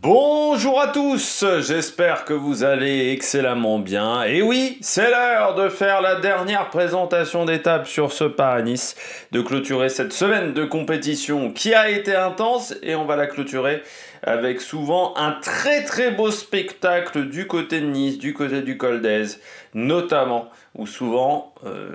Bonjour à tous, j'espère que vous allez excellemment bien. Et oui, c'est l'heure de faire la dernière présentation d'étape sur ce Paris-Nice, de clôturer cette semaine de compétition qui a été intense et on va la clôturer avec souvent un très beau spectacle du côté de Nice, du côté du Col d'Èze, notamment où souvent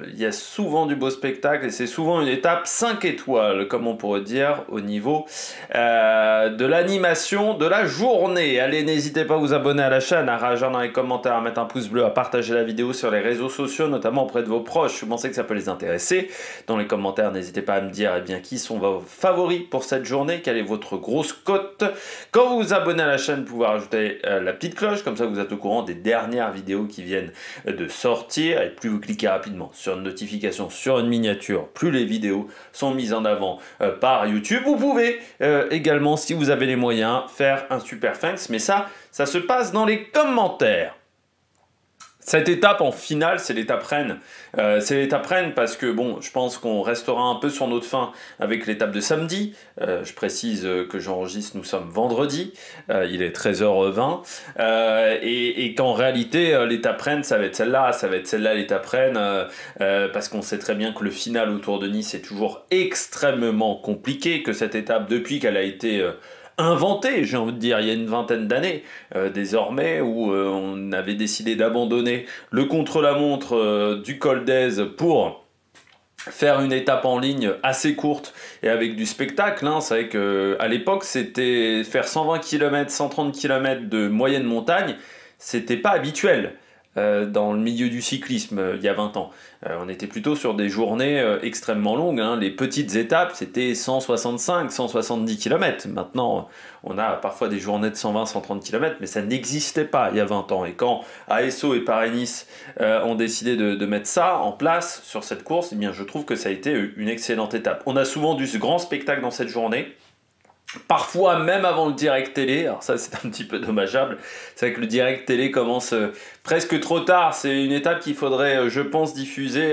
il y a souvent du beau spectacle et c'est souvent une étape 5 étoiles comme on pourrait dire au niveau de l'animation de la journée. Allez, n'hésitez pas à vous abonner à la chaîne, à réagir dans les commentaires, à mettre un pouce bleu, à partager la vidéo sur les réseaux sociaux, notamment auprès de vos proches. Vous pensez que ça peut les intéresser? Dans les commentaires, n'hésitez pas à me dire qui sont vos favoris pour cette journée, quelle est votre grosse cote. Quand vous vous abonnez à la chaîne, vous pouvez rajouter la petite cloche, comme ça vous êtes au courant des dernières vidéos qui viennent de sortir. Et plus vous cliquez rapidement sur une notification, sur une miniature, plus les vidéos sont mises en avant par YouTube. Vous pouvez également, si vous avez les moyens, faire un super thanks, mais ça se passe dans les commentaires. Cette étape en finale, c'est l'étape Rennes. C'est l'étape Rennes parce que, bon, je pense qu'on restera un peu sur notre faim avec l'étape de samedi. Je précise que j'enregistre, nous sommes vendredi. Il est 13h20. Et qu'en réalité, l'étape Rennes, ça va être celle-là, l'étape Rennes. Parce qu'on sait très bien que le final autour de Nice est toujours extrêmement compliqué, que cette étape, depuis qu'elle a été inventé, j'ai envie de dire, il y a une vingtaine d'années désormais, où on avait décidé d'abandonner le contre-la-montre du Col d'Èze pour faire une étape en ligne assez courte et avec du spectacle. C'est vrai qu'à l'époque, c'était faire 120 km, 130 km de moyenne montagne, c'était pas habituel. Dans le milieu du cyclisme il y a 20 ans. On était plutôt sur des journées extrêmement longues. Les petites étapes, c'était 165, 170 km. Maintenant, on a parfois des journées de 120, 130 km, mais ça n'existait pas il y a 20 ans. Et quand ASO et Paris-Nice ont décidé de mettre ça en place sur cette course, eh bien, je trouve que ça a été une excellente étape. On a souvent du grand spectacle dans cette journée. Parfois même avant le direct télé, alors ça c'est un petit peu dommageable, c'est vrai que le direct télé commence presque trop tard, c'est une étape qu'il faudrait je pense diffuser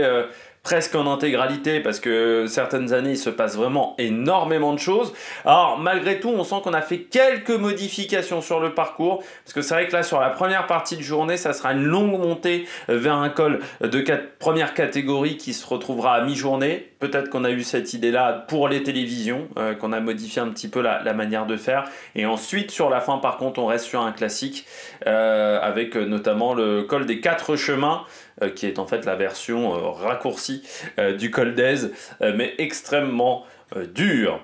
presque en intégralité parce que certaines années il se passe vraiment énormément de choses. Alors malgré tout on sent qu'on a fait quelques modifications sur le parcours parce que c'est vrai que là sur la première partie de journée ça sera une longue montée vers un col de première catégorie qui se retrouvera à mi-journée. Peut-être qu'on a eu cette idée-là pour les télévisions, qu'on a modifié un petit peu la manière de faire. Et ensuite, sur la fin, par contre, on reste sur un classique avec notamment le col des 4 chemins, qui est en fait la version raccourcie du Col d'Èze, mais extrêmement dur.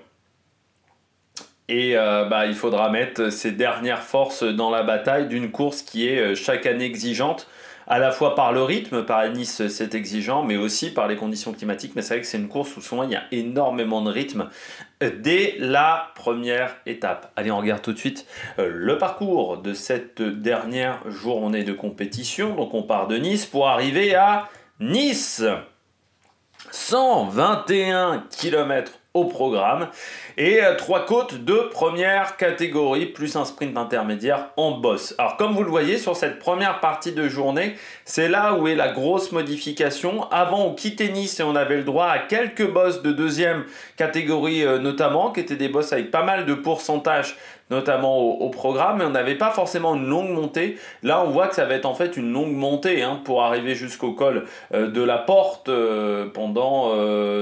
Et il faudra mettre ses dernières forces dans la bataille d'une course qui est chaque année exigeante, à la fois par le rythme, par Nice c'est exigeant, mais aussi par les conditions climatiques. Mais c'est vrai que c'est une course où souvent il y a énormément de rythme dès la première étape. Allez, on regarde tout de suite le parcours de cette dernière journée de compétition. Donc on part de Nice pour arriver à Nice. 121 km au programme et 3 côtes de première catégorie plus un sprint intermédiaire en bosse. Alors comme vous le voyez sur cette première partie de journée, c'est là où est la grosse modification. Avant on quittait Nice et on avait le droit à quelques bosses de deuxième catégorie notamment, qui étaient des bosses avec pas mal de pourcentage notamment au programme, mais on n'avait pas forcément une longue montée. Là, on voit que ça va être en fait une longue montée pour arriver jusqu'au col de la Porte pendant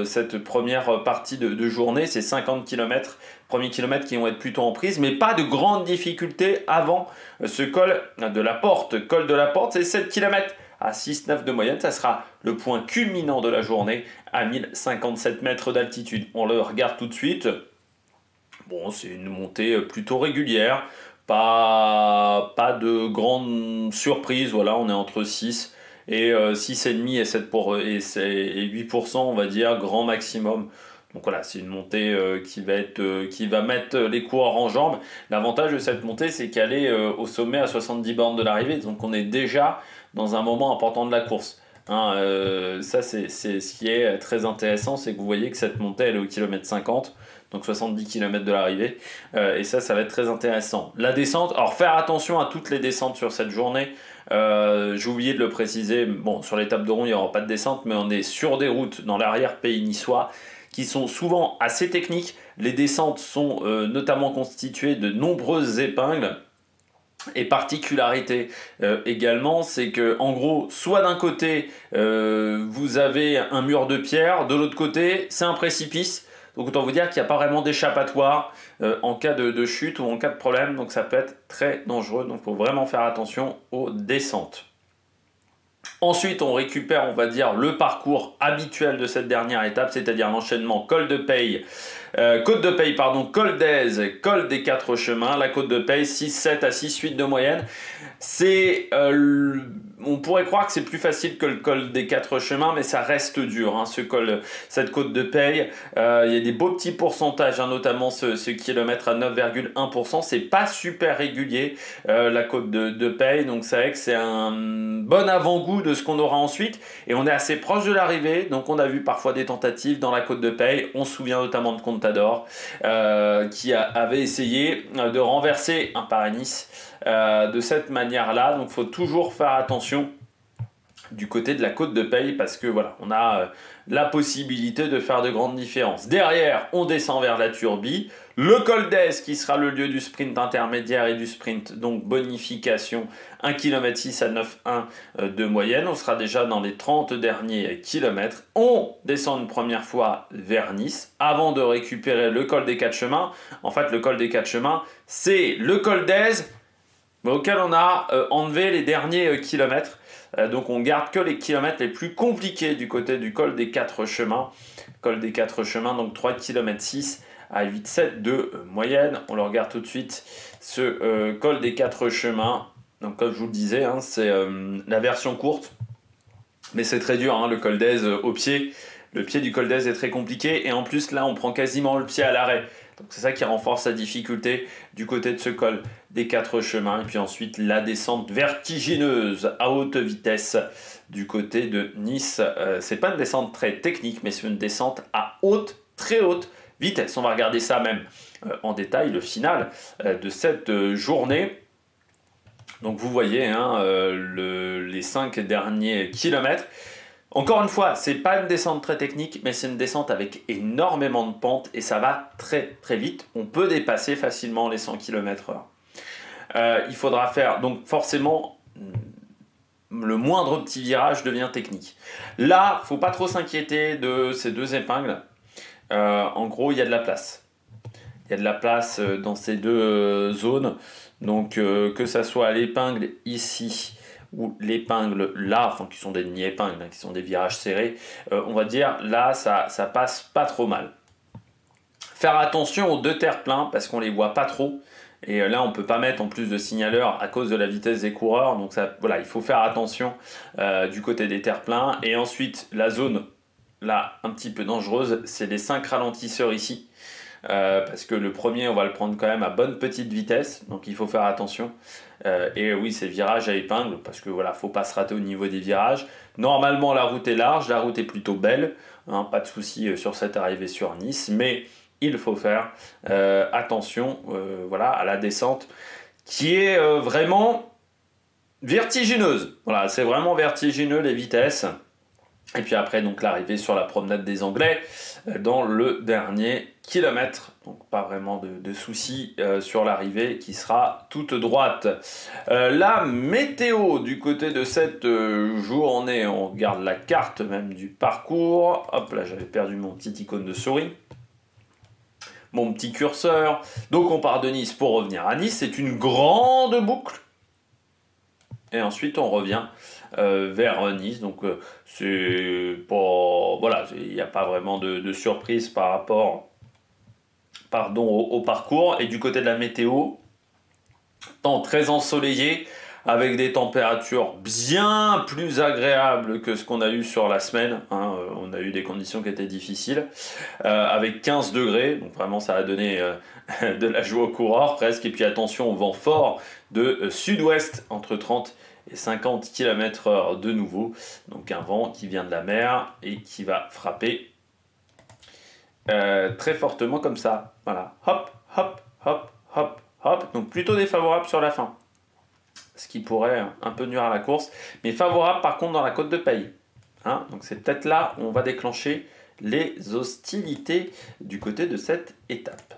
cette première partie de journée. C'est 50 km, premiers kilomètres qui vont être plutôt en prise, mais pas de grandes difficultés avant ce col de la Porte. Col de la Porte, c'est 7 km à 6,9 de moyenne. Ça sera le point culminant de la journée à 1057 mètres d'altitude. On le regarde tout de suite. Bon, c'est une montée plutôt régulière, pas de grande surprise, voilà, on est entre 6 et 6,5 et 8%, on va dire, grand maximum. Donc voilà, c'est une montée qui va mettre les coureurs en jambes. L'avantage de cette montée, c'est qu'elle est au sommet à 70 bornes de l'arrivée, donc on est déjà dans un moment important de la course. Ça, c'est ce qui est très intéressant, c'est que vous voyez que cette montée, elle est au kilomètre 50. Donc 70 km de l'arrivée, et ça va être très intéressant. La descente, alors faire attention à toutes les descentes sur cette journée, j'ai oublié de le préciser, bon sur l'étape de Rond il n'y aura pas de descente, mais on est sur des routes dans l'arrière-pays niçois qui sont souvent assez techniques. Les descentes sont notamment constituées de nombreuses épingles. Et particularité également, c'est que en gros, soit d'un côté vous avez un mur de pierre, de l'autre côté c'est un précipice. Donc autant vous dire qu'il n'y a pas vraiment d'échappatoire en cas de chute ou en cas de problème. Donc ça peut être très dangereux. Donc il faut vraiment faire attention aux descentes. Ensuite, on récupère, on va dire, le parcours habituel de cette dernière étape, c'est-à-dire l'enchaînement col de Peille, côte de Peille, pardon, col d'Aise, col des 4 chemins, la côte de Peille, 6, 7 à 6, 8 de moyenne. C'est, on pourrait croire que c'est plus facile que le col des 4 chemins, mais ça reste dur, hein, cette côte de Peille. Il y a des beaux petits pourcentages, hein, notamment ce kilomètre à 9,1%. C'est pas super régulier, la côte de Peille, donc c'est vrai que c'est un bon avant-goût de ce qu'on aura ensuite. Et on est assez proche de l'arrivée, donc on a vu parfois des tentatives dans la côte de Peille. On se souvient notamment de Contador, qui avait essayé de renverser un Paris-Nice de cette manière-là. Donc il faut toujours faire attention du côté de la côte de Peille parce que voilà, on a la possibilité de faire de grandes différences. Derrière, on descend vers la Turbie, le col d'Aise qui sera le lieu du sprint intermédiaire et du sprint, donc bonification 1 km 6 à 9,1 de moyenne. On sera déjà dans les 30 derniers kilomètres. On descend une première fois vers Nice avant de récupérer le col des 4 chemins. En fait, le col des 4 chemins, c'est le col d'Aise auquel on a enlevé les derniers kilomètres. Donc on garde que les kilomètres les plus compliqués du côté du col des 4 chemins. Col des 4 chemins, donc 3 km 6 à 8,7 de moyenne. On le regarde tout de suite, ce col des 4 chemins. Donc comme je vous le disais, hein, c'est la version courte. Mais c'est très dur, hein, le col d'Aise au pied. Le pied du col d'Aise est très compliqué. Et en plus là, on prend quasiment le pied à l'arrêt. Donc c'est ça qui renforce la difficulté du côté de ce col des 4 chemins. Et puis ensuite la descente vertigineuse à haute vitesse du côté de Nice. C'est pas une descente très technique, mais c'est une descente à haute, très haute vitesse. On va regarder ça même en détail, le final de cette journée. Donc vous voyez hein, les 5 derniers kilomètres. Encore une fois, c'est pas une descente très technique, mais c'est une descente avec énormément de pentes et ça va très très vite. On peut dépasser facilement les 100 km/h. Il faudra faire, donc forcément, le moindre petit virage devient technique. Là, faut pas trop s'inquiéter de ces deux épingles. En gros, il y a de la place. Il y a de la place dans ces deux zones. Donc, que ça soit l'épingle ici ou l'épingle là, enfin qui sont des demi-épingles, hein, qui sont des virages serrés, on va dire là ça passe pas trop mal. Faire attention aux deux terre-pleins parce qu'on les voit pas trop. Et là, on ne peut pas mettre en plus de signaleurs à cause de la vitesse des coureurs. Donc ça, voilà, il faut faire attention du côté des terre-pleins. Et ensuite, la zone là un petit peu dangereuse, c'est les 5 ralentisseurs ici. Parce que le premier, on va le prendre quand même à bonne petite vitesse, donc il faut faire attention. Et oui, c'est virage à épingle, parce que voilà, faut pas se rater au niveau des virages. Normalement, la route est large, la route est plutôt belle, hein, pas de souci sur cette arrivée sur Nice, mais il faut faire attention voilà, à la descente qui est vraiment vertigineuse. Voilà, c'est vraiment vertigineux les vitesses. Et puis après, donc l'arrivée sur la promenade des Anglais dans le dernier kilomètre. Donc pas vraiment de soucis sur l'arrivée qui sera toute droite. La météo du côté de cette journée, on regarde la carte même du parcours. Hop là, j'avais perdu mon petit icône de souris. Mon petit curseur. Donc on part de Nice pour revenir à Nice. C'est une grande boucle. Et ensuite on revient vers Nice, donc c'est pas, voilà, il n'y a pas vraiment de surprise par rapport au parcours. Et du côté de la météo, temps très ensoleillé avec des températures bien plus agréables que ce qu'on a eu sur la semaine, hein. On a eu des conditions qui étaient difficiles avec 15 degrés, donc vraiment ça a donné de la joie aux coureurs presque. Et puis attention au vent fort de sud-ouest entre 30 et 50 km/h de nouveau, donc un vent qui vient de la mer et qui va frapper très fortement comme ça, voilà, hop, hop, hop, hop, hop, donc plutôt défavorable sur la fin, ce qui pourrait un peu nuire à la course, mais favorable par contre dans la côte de Peille, hein, donc c'est peut-être là où on va déclencher les hostilités du côté de cette étape.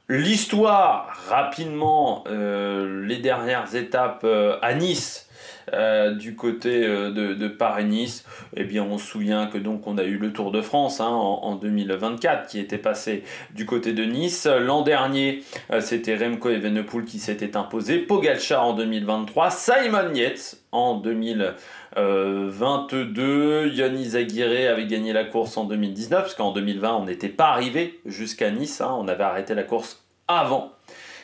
L'histoire, rapidement, les dernières étapes à Nice, du côté de Paris-Nice, eh bien on se souvient que donc on a eu le Tour de France en 2024 qui était passé du côté de Nice. L'an dernier, c'était Remco Evenepoel qui s'était imposé, Pogačar en 2023, Simon Yates en 2022, Ion Izagirre avait gagné la course en 2019, parce qu'en 2020 on n'était pas arrivé jusqu'à Nice, on avait arrêté la course avant.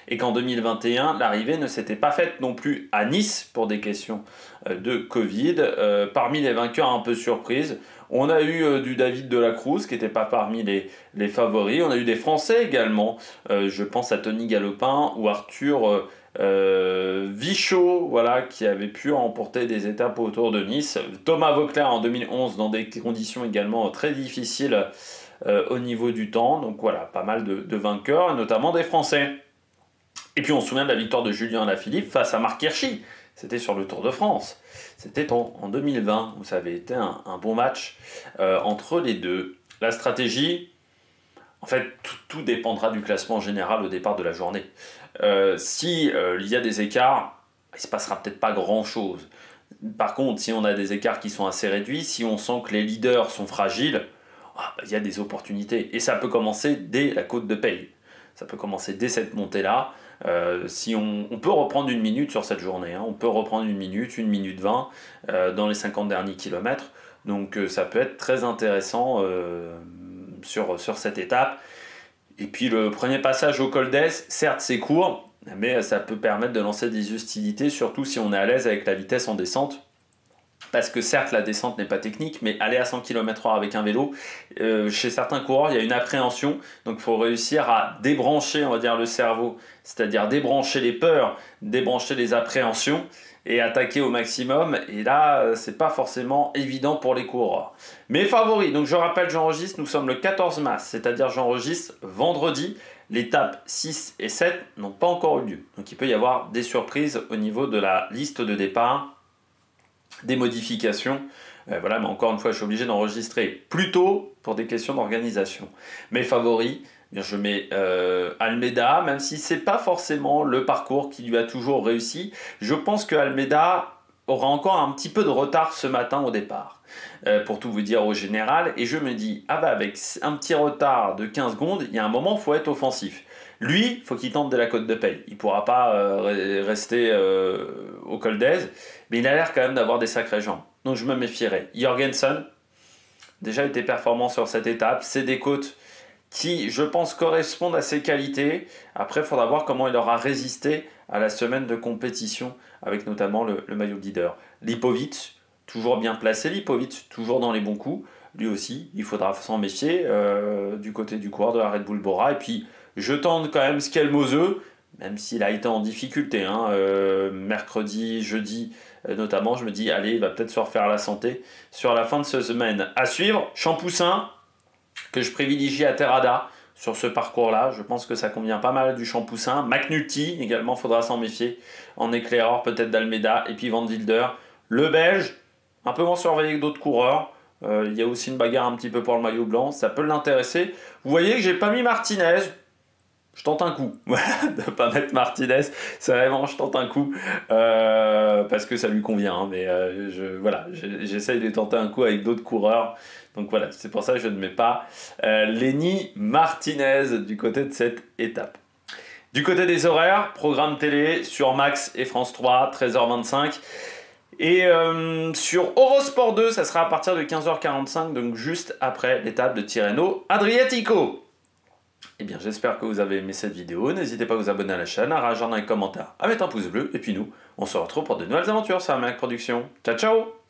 Et qu'en 2021, l'arrivée ne s'était pas faite non plus à Nice pour des questions de Covid. Parmi les vainqueurs un peu surprises, on a eu du David Delacruz qui n'était pas parmi les favoris. On a eu des Français également. Je pense à Tony Galopin ou Arthur Vichot, voilà, qui avait pu remporter des étapes autour de Nice. Thomas Voeckler en 2011 dans des conditions également très difficiles au niveau du temps. Donc voilà, pas mal de vainqueurs, notamment des Français. Et puis on se souvient de la victoire de Julien Alaphilippe face à Marc Hirschi. C'était sur le Tour de France. C'était en 2020, où ça avait été un bon match entre les deux. La stratégie, en fait, tout dépendra du classement général au départ de la journée. Si il y a des écarts, il ne se passera peut-être pas grand-chose. Par contre, si on a des écarts qui sont assez réduits, si on sent que les leaders sont fragiles, il y a des opportunités. Et ça peut commencer dès la côte de Peille. Ça peut commencer dès cette montée-là. Si on peut reprendre une minute sur cette journée, on peut reprendre une minute 20 dans les 50 derniers kilomètres. Donc ça peut être très intéressant sur cette étape. Et puis le premier passage au col d'Es, certes c'est court, mais ça peut permettre de lancer des hostilités, surtout si on est à l'aise avec la vitesse en descente. Parce que certes la descente n'est pas technique, mais aller à 100 km/h avec un vélo, chez certains coureurs il y a une appréhension, donc il faut réussir à débrancher, on va dire, le cerveau, c'est-à-dire débrancher les peurs, débrancher les appréhensions et attaquer au maximum, et là c'est pas forcément évident pour les coureurs. Mes favoris, donc je rappelle, j'enregistre, nous sommes le 14 mars, c'est-à-dire j'enregistre vendredi, l'étape 6 et 7 n'ont pas encore eu lieu, donc il peut y avoir des surprises au niveau de la liste de départ, des modifications, voilà, mais encore une fois je suis obligé d'enregistrer plus tôt pour des questions d'organisation. Mes favoris, bien, je mets Almeida, même si c'est pas forcément le parcours qui lui a toujours réussi. Je pense que Almeida aura encore un petit peu de retard ce matin au départ, pour tout vous dire au général, et je me dis, avec un petit retard de 15 secondes, il y a un moment, il faut être offensif. Lui, il faut qu'il tente de la côte de Peille. Il ne pourra pas rester au col d'Ez, mais il a l'air quand même d'avoir des sacrées jambes. Donc je me méfierai. Jorgensen, déjà été performant sur cette étape. C'est des côtes qui, je pense, correspondent à ses qualités. Après, il faudra voir comment il aura résisté à la semaine de compétition, avec notamment le maillot leader. Lipovic, toujours bien placé. Lipovic, toujours dans les bons coups. Lui aussi, il faudra s'en méfier du côté du coureur de la Red Bull Bora. Et puis, je tente quand même Skelmose, même s'il a été en difficulté, mercredi, jeudi notamment, je me dis, allez, il va peut-être se refaire la santé sur la fin de cette semaine. À suivre, Champoussin, que je privilégie à Terrada sur ce parcours-là. Je pense que ça convient pas mal du Champoussin. McNulty, également, faudra s'en méfier. En éclaireur, peut-être d'Almeida. Et puis Van Wilder, le Belge, un peu moins surveillé que d'autres coureurs. Il y a aussi une bagarre un petit peu pour le maillot blanc. Ça peut l'intéresser. Vous voyez que j'ai pas mis Martinez. Je tente un coup, voilà, de ne pas mettre Martinez, c'est vraiment, je tente un coup, parce que ça lui convient, mais j'essaye de tenter un coup avec d'autres coureurs, donc voilà, c'est pour ça que je ne mets pas Lenny Martinez du côté de cette étape. Du côté des horaires, programme télé sur Max et France 3, 13h25, et sur Eurosport 2, ça sera à partir de 15h45, donc juste après l'étape de Tirreno Adriatico. Eh bien, j'espère que vous avez aimé cette vidéo. N'hésitez pas à vous abonner à la chaîne, à réagir dans les commentaires, à mettre un pouce bleu. Et puis nous, on se retrouve pour de nouvelles aventures sur la Mac Production. Ciao, ciao!